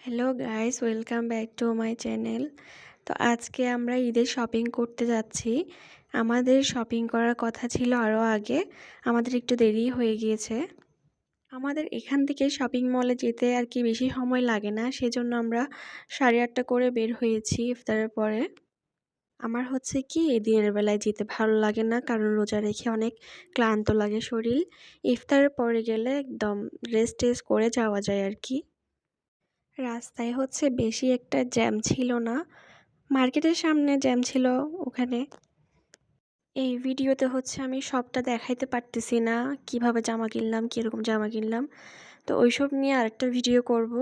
Hello guys, welcome back to my channel. তো আজকে আমরা ঈদের শপিং করতে যাচ্ছি। আমাদের শপিং করার কথা ছিল আরও আগে, আমাদের একটু দেরি হয়ে গিয়েছে। আমাদের এখান থেকে শপিং মলে যেতে আর কি বেশি সময় লাগে না, সেজন্য আমরা 8:30 করে বের হয়েছি ইফতারের পরে। আমার হচ্ছে কি দিনের বেলায় যেতে ভালো লাগে না, কারণ রোজা রেখে অনেক ক্লান্ত লাগে শরীর। ইফতারের পরে গেলে একদম রেস্ট টেস্ট করে যাওয়া যায় আর কি। রাস্তায় হচ্ছে বেশি একটা জ্যাম ছিল না, মার্কেটের সামনে জ্যাম ছিল ওখানে। এই ভিডিওতে হচ্ছে আমি সবটা দেখাইতে পারতেছি না, কিভাবে জামা কিনলাম, কীরকম জামা কিনলাম। তো ওইসব নিয়ে আরেকটা ভিডিও করব।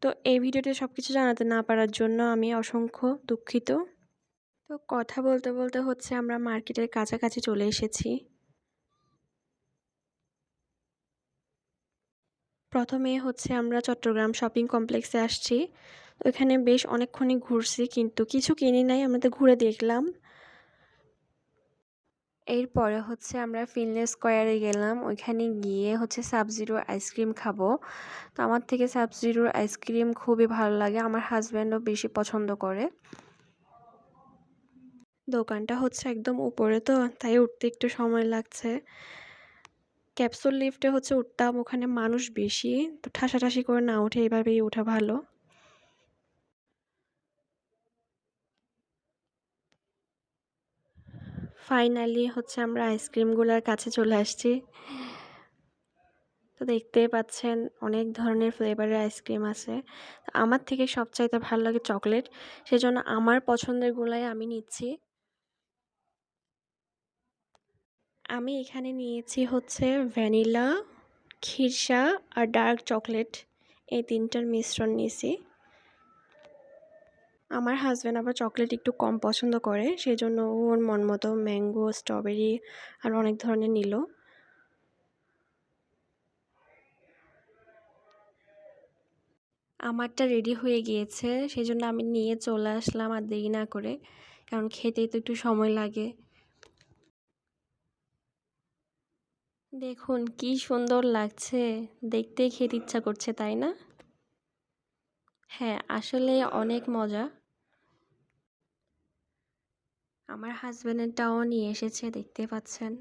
তো এই ভিডিওতে সব কিছু জানাতে না পারার জন্য আমি অসংখ্য দুঃখিত। তো কথা বলতে বলতে হচ্ছে আমরা মার্কেটের কাছাকাছি চলে এসেছি। প্রথমে হচ্ছে আমরা চট্টগ্রাম শপিং কমপ্লেক্সে আসছি। তো এখানে বেশ অনেকক্ষণই ঘুরছি, কিন্তু কিছু কিনি নাই, আমরা তো ঘুরে দেখলাম। এরপরে হচ্ছে আমরা ফিনলেস স্কয়ারে গেলাম। ওইখানে গিয়ে হচ্ছে সাবজিরোর আইসক্রিম খাবো। তো আমার থেকে সাবজিরোর আইসক্রিম খুবই ভালো লাগে, আমার হাজব্যান্ডও বেশি পছন্দ করে। দোকানটা হচ্ছে একদম উপরে, তো তাই উঠতে একটু সময় লাগছে। ক্যাপসুল লিফটে হচ্ছে উঠতাম, ওখানে মানুষ বেশি, তো ঠাসাঠাসি করে না উঠে এভাবেই ওঠা ভালো। ফাইনালি হচ্ছে আমরা আইসক্রিমগুলোর কাছে চলে আসছি। তো দেখতেই পাচ্ছেন অনেক ধরনের ফ্লেভারের আইসক্রিম আছে। আমার থেকে সবচাইতে ভালো লাগে চকলেট, সেজন্য আমার পছন্দেরগুলাই আমি নিচ্ছি। আমি এখানে নিয়েছি হচ্ছে ভ্যানিলা, ক্ষীরসা আর ডার্ক চকলেট, এই তিনটার মিশ্রণ নিয়েছি। আমার হাজব্যান্ড আবার চকলেট একটু কম পছন্দ করে, সেজন্য ওর মন মতো ম্যাঙ্গো, স্ট্রবেরি আর অনেক ধরনের নিল। আমারটা রেডি হয়ে গিয়েছে, সেজন্য আমি নিয়ে চলে আসলাম আর দেরি না করে, কারণ খেতেই তো একটু সময় লাগে। দেখুন কি সুন্দর লাগছে, দেখতেই খেতে ইচ্ছা করছে, তাই না? হ্যাঁ, আসলে অনেক মজা। আমার হাজব্যান্ডেরটাও নিয়ে এসেছে, দেখতে পাচ্ছেন।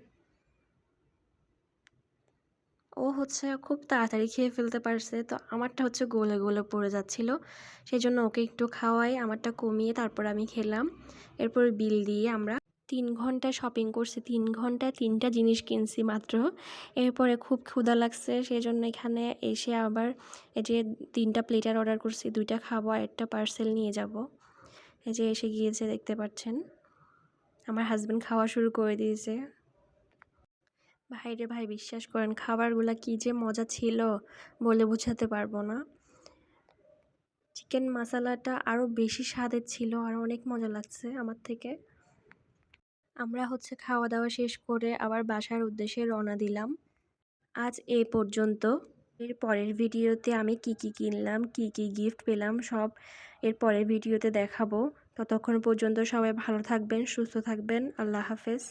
ও হচ্ছে খুব তাড়াতাড়ি খেয়ে ফেলতে পারছে, তো আমারটা হচ্ছে গলে গলে পড়ে যাচ্ছিল, সেই জন্য ওকে একটু খাওয়াই, আমারটা কমিয়ে তারপর আমি খেলাম। এরপর বিল দিয়ে আমরা 3 ঘন্টা শপিং করছি, 3 ঘন্টায় 3টা জিনিস কিনছি মাত্র। এরপরে খুব ক্ষুধা লাগছে, সেই জন্য এখানে এসে আবার এই যে 3টা প্লেটার অর্ডার করছি, 2টা খাবো আর একটা পার্সেল নিয়ে যাব। এই যে এসে গিয়েছে, দেখতে পাচ্ছেন। আমার হাজব্যান্ড খাওয়া শুরু করে দিয়েছে। ভাই রে ভাই, বিশ্বাস করেন খাবারগুলা কি যে মজা ছিল, বলে বোঝাতে পারবো না। চিকেন মশলাটা আরও বেশি স্বাদের ছিল আর অনেক মজা লাগছে আমার থেকে। আমরা হচ্ছে খাওয়া দাওয়া শেষ করে আবার বাসার উদ্দেশ্যে রওনা দিলাম। আজ এই পর্যন্ত। এর পরের ভিডিওতে আমি কি কি কিনলাম, কি কি গিফট পেলাম, সব এর পরের ভিডিওতে দেখাবো। ততক্ষণ পর্যন্ত সবাই ভালো থাকবেন, সুস্থ থাকবেন। আল্লাহ হাফেজ।